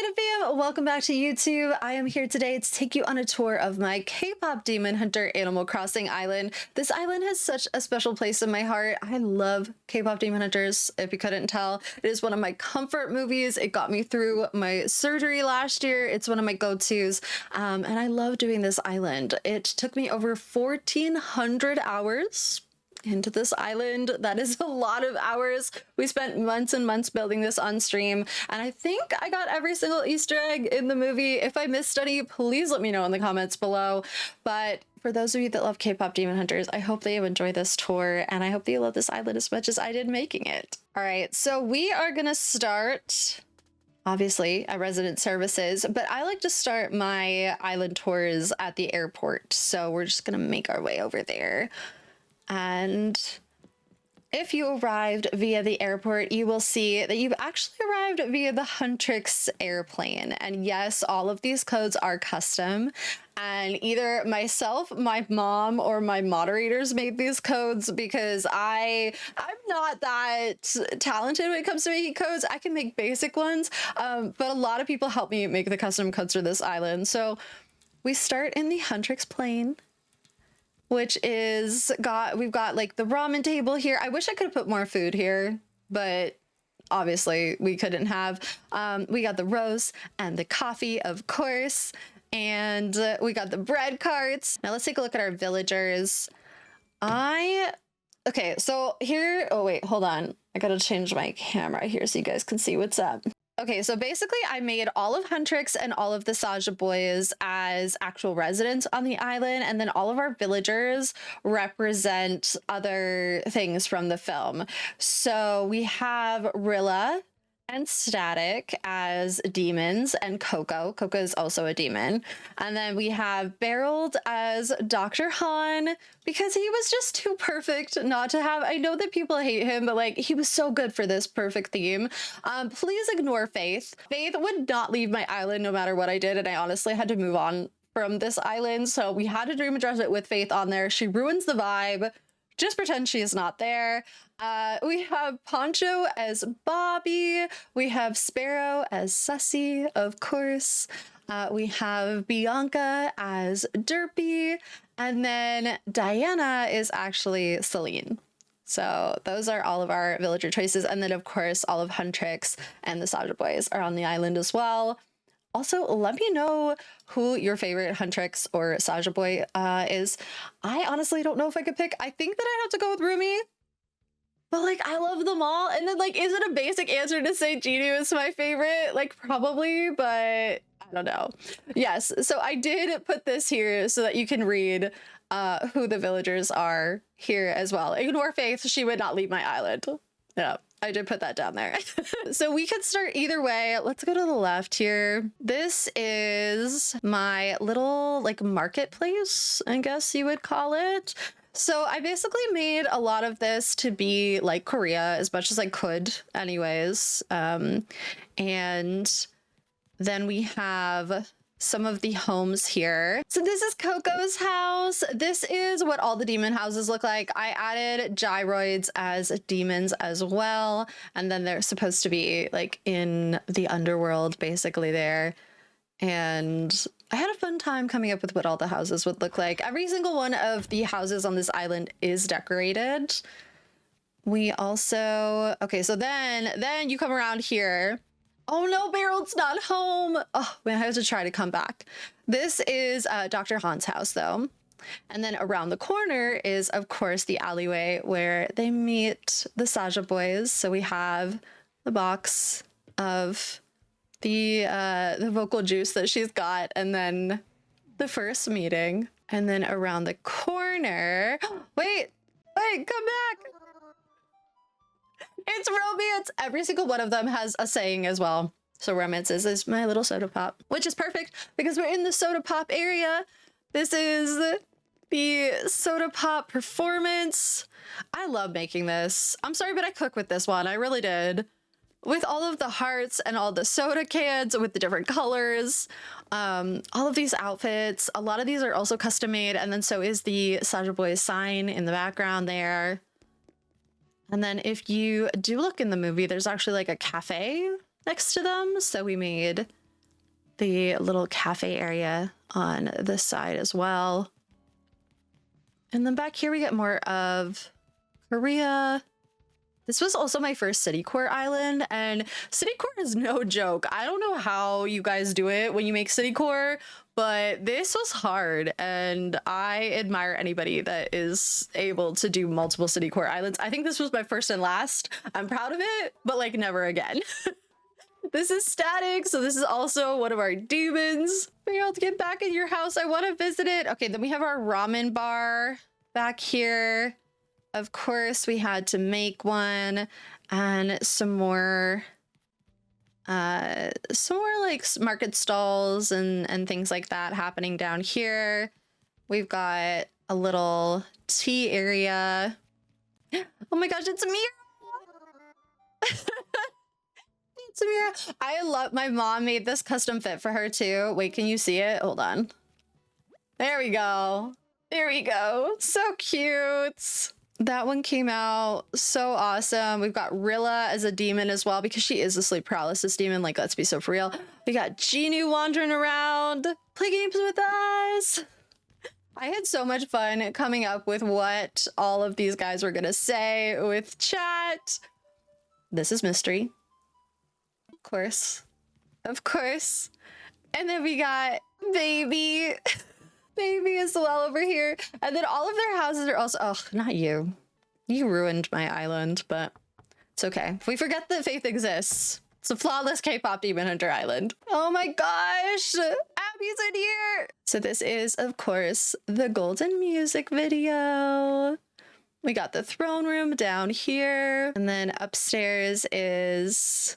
up, fam? Welcome back to YouTube. I am here today to take you on a tour of my Kpop Demon Hunter Animal Crossing island. This island has such a special place in my heart. I love Kpop Demon Hunters, if you couldn't tell. It is one of my comfort movies. It got me through my surgery last year. It's one of my go-tos, and I love doing this island. It took me over 1,400 hours into this island. That is a lot of hours. We spent months and months building this on stream, and I think I got every single Easter egg in the movie. If I missed any, please let me know in the comments below. But for those of you that love Kpop Demon Hunters, I hope that you enjoy this tour, and I hope that you love this island as much as I did making it. All right, so we are gonna start obviously at resident services, but I like to start my island tours at the airport. So we're just gonna make our way over there. And if you arrived via the airport, you will see that you've actually arrived via the Huntr airplane. And yes, all of these codes are custom. And either myself, my mom, or my moderators made these codes because I'm not that talented when it comes to making codes. I can make basic ones, but a lot of people help me make the custom codes for this island. So we start in the Huntr plane, which is we've got like the ramen table here. I wish I could have put more food here, but obviously we couldn't have. We got the roast and the coffee, of course, and we got the bread carts. Now let's take a look at our villagers. Okay, so here, oh wait, hold on. I gotta change my camera here so you guys can see what's up. Okay, so basically I made all of Huntr and all of the Saja Boys as actual residents on the island, and then all of our villagers represent other things from the film. So we have Rilla and Static as demons, and Coco. Coco is also a demon. And then we have Barreled as Dr. Han, because he was just too perfect not to have. I know that people hate him, but like, he was so good for this perfect theme. Please ignore Faith. Faith would not leave my island no matter what I did, and I honestly had to move on from this island. So we had to dream address it with Faith on there. She ruins the vibe. Just pretend she is not there. We have Poncho as Bobby. We have Sparrow as Sussy, of course. We have Bianca as Derpy. And then Diana is actually Celine. So those are all of our villager choices. And then, of course, all of Huntr and the Saja Boys are on the island as well. Also, let me know who your favorite Huntr or Saja Boy is. I honestly don't know if I could pick. I think that I have to go with Rumi. But like, I love them all. And then like, is it a basic answer to say Jinu is my favorite? Like, probably, but I don't know. Yes, so I did put this here so that you can read who the villagers are here as well. Ignore Faith, she would not leave my island. Yeah. I did put that down there. So we could start either way. Let's go to the left here. This is my little like marketplace, I guess you would call it. So I basically made a lot of this to be like Korea as much as I could anyways. And then we have some of the homes here. So this is Coco's house. This is what all the demon houses look like. I added gyroids as demons as well. And then they're supposed to be like in the underworld basically there. And I had a fun time coming up with what all the houses would look like. Every single one of the houses on this island is decorated. We also, okay, so then you come around here. Oh no, Barreled's not home. Oh man, I have to try to come back. This is Dr. Han's house though. And then around the corner is of course the alleyway where they meet the Saja Boys. So we have the box of the vocal juice that she's got, and then the first meeting. And then around the corner, wait, come back. It's romance. Every single one of them has a saying as well. So romance is my little soda pop, which is perfect because we're in the soda pop area. This is the soda pop performance. I love making this. I'm sorry, but I cook with this one. I really did. With all of the hearts and all the soda cans with the different colors, all of these outfits. A lot of these are also custom made. And then so is the Saja Boys sign in the background there. And then if you do look in the movie, there's actually like a cafe next to them. So we made the little cafe area on this side as well. And then back here we get more of Korea. This was also my first city core island, and city core is no joke. I don't know how you guys do it when you make city core, but this was hard, and I admire anybody that is able to do multiple city core islands. I think this was my first and last. I'm proud of it, but like never again. This is static, so this is also one of our demons. Figure out to get back in your house. I want to visit it. Okay, then we have our ramen bar back here. Of course, we had to make one, and some more like market stalls and things like that happening down here. We've got a little tea area. Oh my gosh, it's Mira! It's Mira. I love, my mom made this custom fit for her too. Wait, can you see it? Hold on. There we go. There we go. So cute. That one came out so awesome. We've got Rilla as a demon as well, because she is a sleep paralysis demon. Like, let's be so for real. We got Genu wandering around. Play games with us. I had so much fun coming up with what all of these guys were gonna say with chat. This is mystery. Of course. Of course. And then we got Baby. Baby as well over here. And then all of their houses are also, oh, not you. You ruined my island, but it's okay. We forget that Faith exists. It's a flawless Kpop Demon Hunter island. Oh my gosh, Abby's in here. So this is, of course, the golden music video. We got the throne room down here. And then upstairs is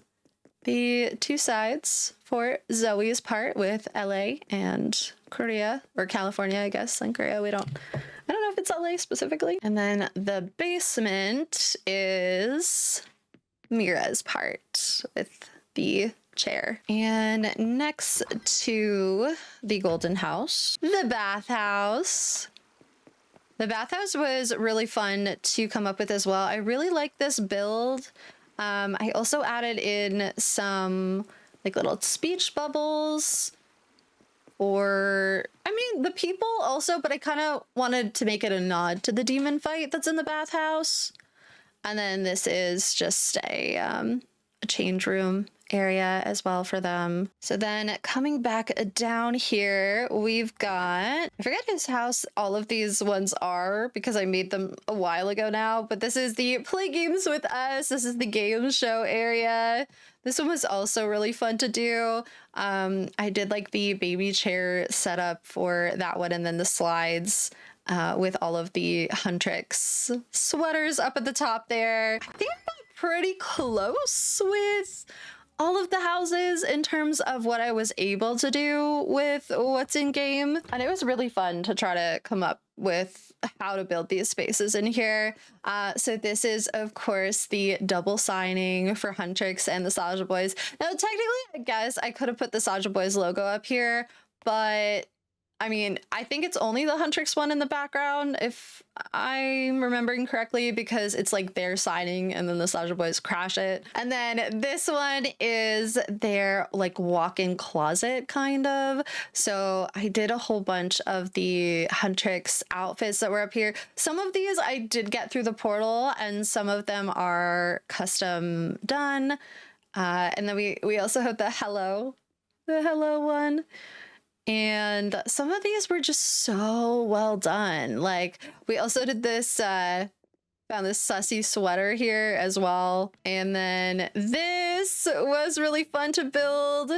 the two sides for Zoe's part with LA and Korea, or California, I guess, and Korea. I don't know if it's LA specifically. And then the basement is Mira's part with the chair. And next to the golden house, the bathhouse. The bathhouse was really fun to come up with as well. I really like this build. I also added in some like little speech bubbles, or I mean the people also, but I kind of wanted to make it a nod to the demon fight that's in the bathhouse. And then this is just a change room area as well for them. So then coming back down here, we've got, I forget whose house all of these ones are because I made them a while ago now, but this is the play games with us. This is the game show area. This one was also really fun to do. I did like the baby chair setup for that one, and then the slides with all of the Huntrix sweaters up at the top there. I think I got pretty close with all of the houses in terms of what I was able to do with what's in game. And it was really fun to try to come up with how to build these spaces in here. So this is, of course, the double signing for Huntrix and the Saja Boys. Now, technically, I guess I could have put the Saja Boys logo up here, but I mean, I think it's only the Huntrix one in the background, if I'm remembering correctly, because it's like they're signing and then the Saja Boys crash it. And then this one is their like walk-in closet kind of. So I did a whole bunch of the Huntrix outfits that were up here. Some of these I did get through the portal, and some of them are custom done. And then we also have the hello one. And some of these were just so well done. Like, we also did this, found this sussy sweater here as well. And then this was really fun to build.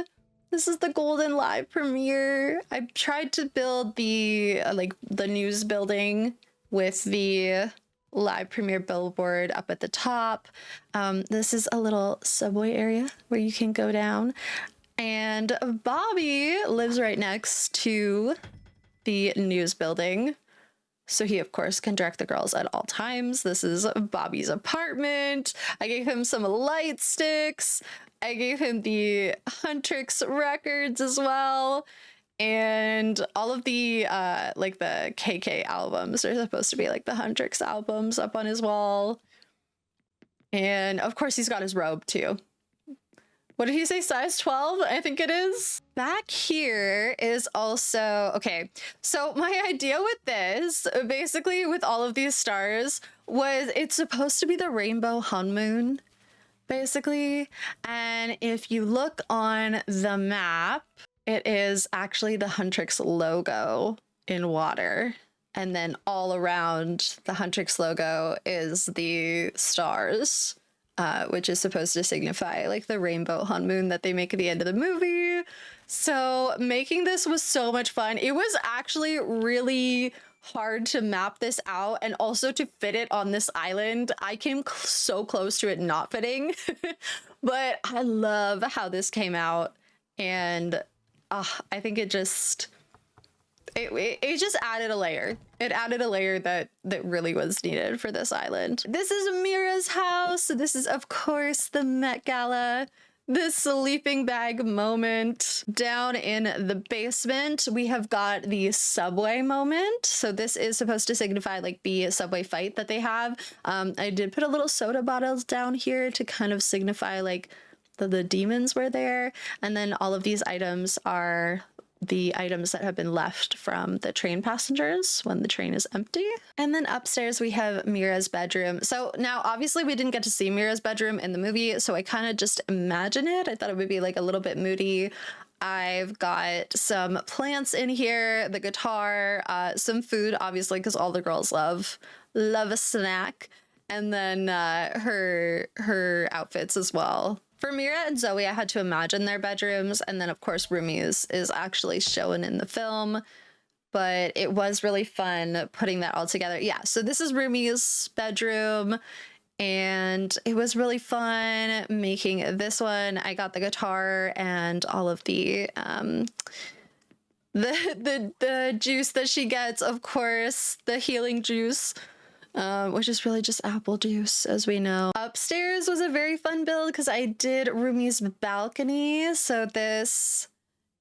This is the golden live premiere. I tried to build the, like, the news building with the live premiere billboard up at the top. This is a little subway area where you can go down. And Bobby lives right next to the news building, so he, of course, can direct the girls at all times. This is Bobby's apartment. I gave him some light sticks. I gave him the Huntrix records as well. And all of the, like, the KK albums are supposed to be, like, the Huntrix albums up on his wall. And, of course, he's got his robe, too. what did he say? Size 12, I think it is. Back here is also, okay, so my idea with this, basically with all of these stars, was it's supposed to be the rainbow honeymoon, basically. And if you look on the map, it is actually the Huntrix logo in water. And then all around the Huntrix logo is the stars, which is supposed to signify like the rainbow honeymoon that they make at the end of the movie. So making this was so much fun. It was actually really hard to map this out and also to fit it on this island. I came so close to it not fitting, but I love how this came out. And I think it just... It just added a layer. It added a layer that really was needed for this island. This is Mira's house. This is, of course, the Met Gala. The sleeping bag moment. Down in the basement, we have got the subway moment. So this is supposed to signify like the subway fight that they have. I did put a little soda bottles down here to kind of signify like the demons were there. And then all of these items are the items that have been left from the train passengers when the train is empty. And then upstairs we have Mira's bedroom. So now obviously we didn't get to see Mira's bedroom in the movie, so I kind of just imagine it. I thought it would be like a little bit moody. I've got some plants in here, the guitar, some food, obviously, because all the girls love a snack. And then her outfits as well. For Mira and Zoe, I had to imagine their bedrooms, and then of course Rumi's is actually shown in the film, but it was really fun putting that all together. Yeah, so this is Rumi's bedroom, and it was really fun making this one. I got the guitar and all of the juice that she gets, of course, the healing juice. Which is really just apple juice, as we know. Upstairs was a very fun build because I did Rumi's balcony. So this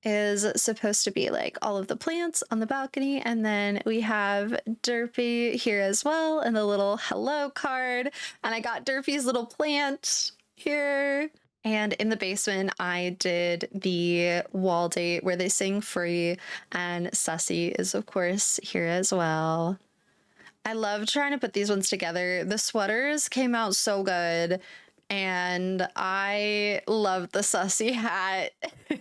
is supposed to be like all of the plants on the balcony. And then we have Derpy here as well and the little hello card. And I got Derpy's little plant here. And in the basement, I did the wall date where they sing Free, and Sussy is of course here as well. I love trying to put these ones together. The sweaters came out so good, and I love the Sussy hat.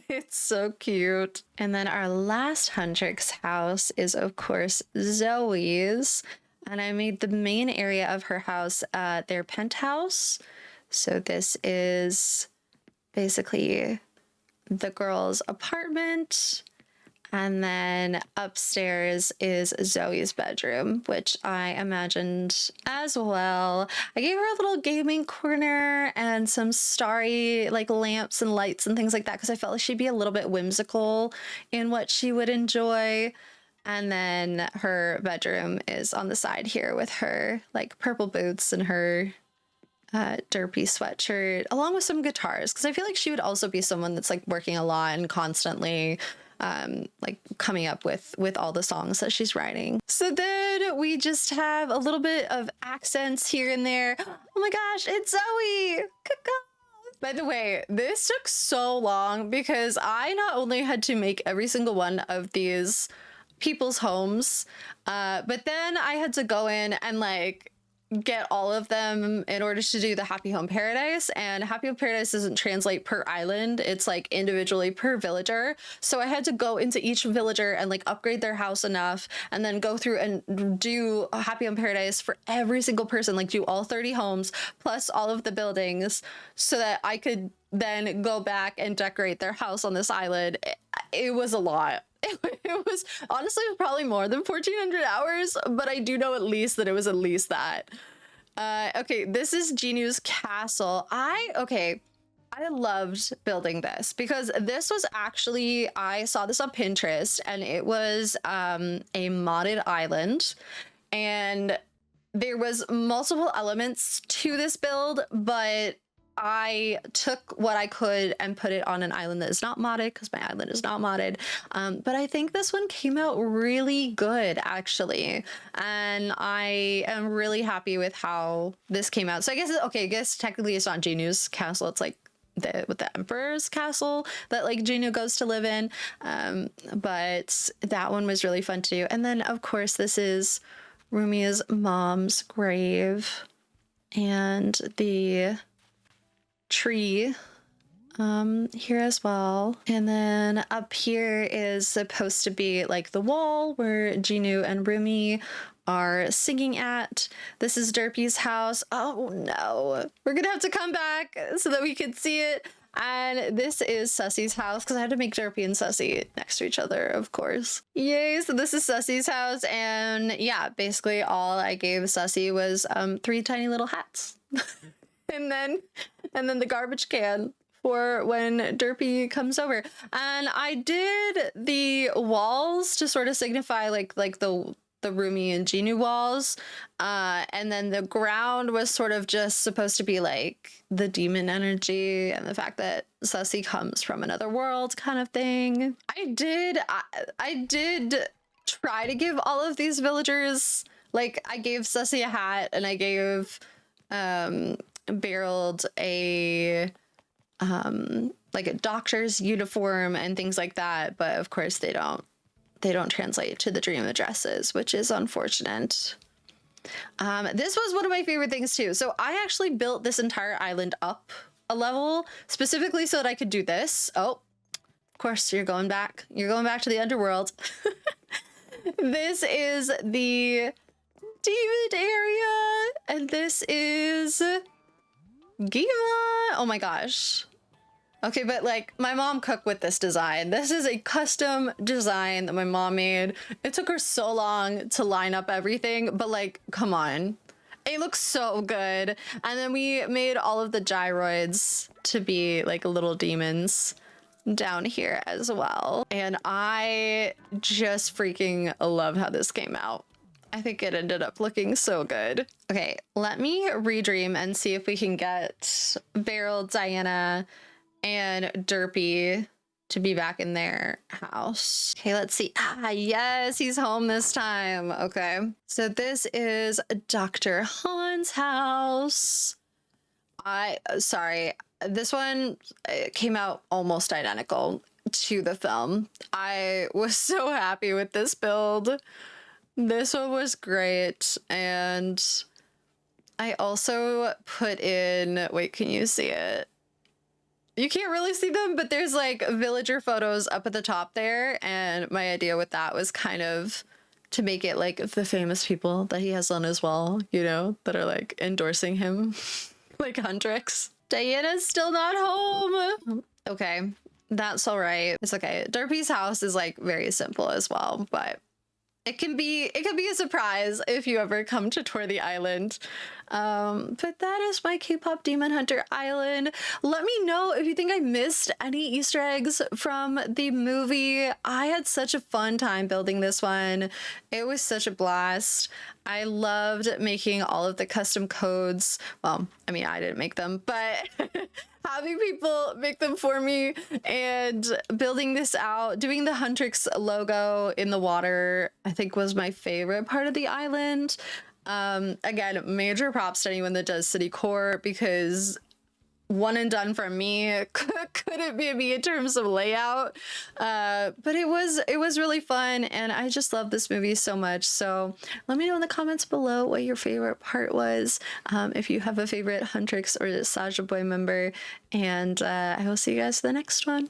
It's so cute. And then our last Huntrix house is, of course, Zoe's. And I made the main area of her house their penthouse. So this is basically the girls' apartment. And then upstairs is Zoe's bedroom, which I imagined as well. I gave her a little gaming corner and some starry like lamps and lights and things like that because I felt like she'd be a little bit whimsical in what she would enjoy. And then her bedroom is on the side here with her like purple boots and her derpy sweatshirt, along with some guitars, because I feel like she would also be someone that's like working a lot and constantly like coming up with all the songs that she's writing. So then we just have a little bit of accents here and there. Oh my gosh, it's Zoe! By the way, this took so long because I not only had to make every single one of these people's homes, but then I had to go in and like get all of them in order to do the Happy Home Paradise, and Happy Home Paradise doesn't translate per island, it's like individually per villager. So I had to go into each villager and like upgrade their house enough and then go through and do a Happy Home Paradise for every single person, like do all 30 homes plus all of the buildings so that I could then go back and decorate their house on this island. It was a lot. It was honestly probably more than 1,400 hours, but I do know at least that it was at least that. Okay, this is Jinu's castle. I loved building this because this was actually, I saw this on Pinterest and it was a modded island, and there was multiple elements to this build, but I took what I could and put it on an island that is not modded because my island is not modded. But I think this one came out really good, actually. And I am really happy with how this came out. So I guess technically it's not Jinu's castle. It's like with the Emperor's castle that like Jinu goes to live in. But that one was really fun to do. And then of course this is Rumi's mom's grave and the tree here as well. And then up here is supposed to be like the wall where Jinu and Rumi are singing at. This is Derpy's house. Oh no, we're gonna have to come back so that we can see it. And this is Sussy's house because I had to make Derpy and Sussy next to each other, of course. Yay, so this is Sussy's house. And yeah, basically all I gave Sussy was 3 tiny little hats. and then the garbage can for when Derpy comes over. And I did the walls to sort of signify like the Rumi and Jinu walls. And then the ground was sort of just supposed to be like the demon energy and the fact that Sussy comes from another world kind of thing. I did try to give all of these villagers, like I gave Sussy a hat and I gave Barreled a like a doctor's uniform and things like that, but of course they don't translate to the dream addresses, which is unfortunate. This was one of my favorite things too. So I actually built this entire island up a level specifically so that I could do this. Oh, of course you're going back to the underworld. This is the demon area and this is Gima. Oh my gosh. Okay, but like my mom cooked with this design. This is a custom design that my mom made. It took her so long to line up everything, but like, come on. It looks so good. And then we made all of the gyroids to be like little demons down here as well. And I just freaking love how this came out. I think it ended up looking so good. Okay, let me redream and see if we can get Beryl, Diana, and Derpy to be back in their house. Okay, let's see. Ah, yes, he's home this time. Okay, so this is Dr. Han's house. Sorry, this one came out almost identical to the film. I was so happy with this build. This one was great. And I also put in, wait, can you see it? You can't really see them, but there's like villager photos up at the top there. And my idea with that was kind of to make it like the famous people that he has on his wall, you know, that are like endorsing him, like Huntrix. Diana's still not home. Okay, that's all right. It's okay. Derpy's house is like very simple as well, but it can be a surprise if you ever come to tour the island. But that is my Kpop Demon Hunter island. Let me know if you think I missed any Easter eggs from the movie. I had such a fun time building this one. It was such a blast. I loved making all of the custom codes. Well, I mean, I didn't make them, but having people make them for me and building this out, doing the Huntrix logo in the water, I think was my favorite part of the island. Again, major props to anyone that does city core because one and done from me. Couldn't be me in terms of layout, but it was really fun and I just love this movie so much. So let me know in the comments below what your favorite part was, if you have a favorite Huntrix or Saja Boy member, and I will see you guys for the next one.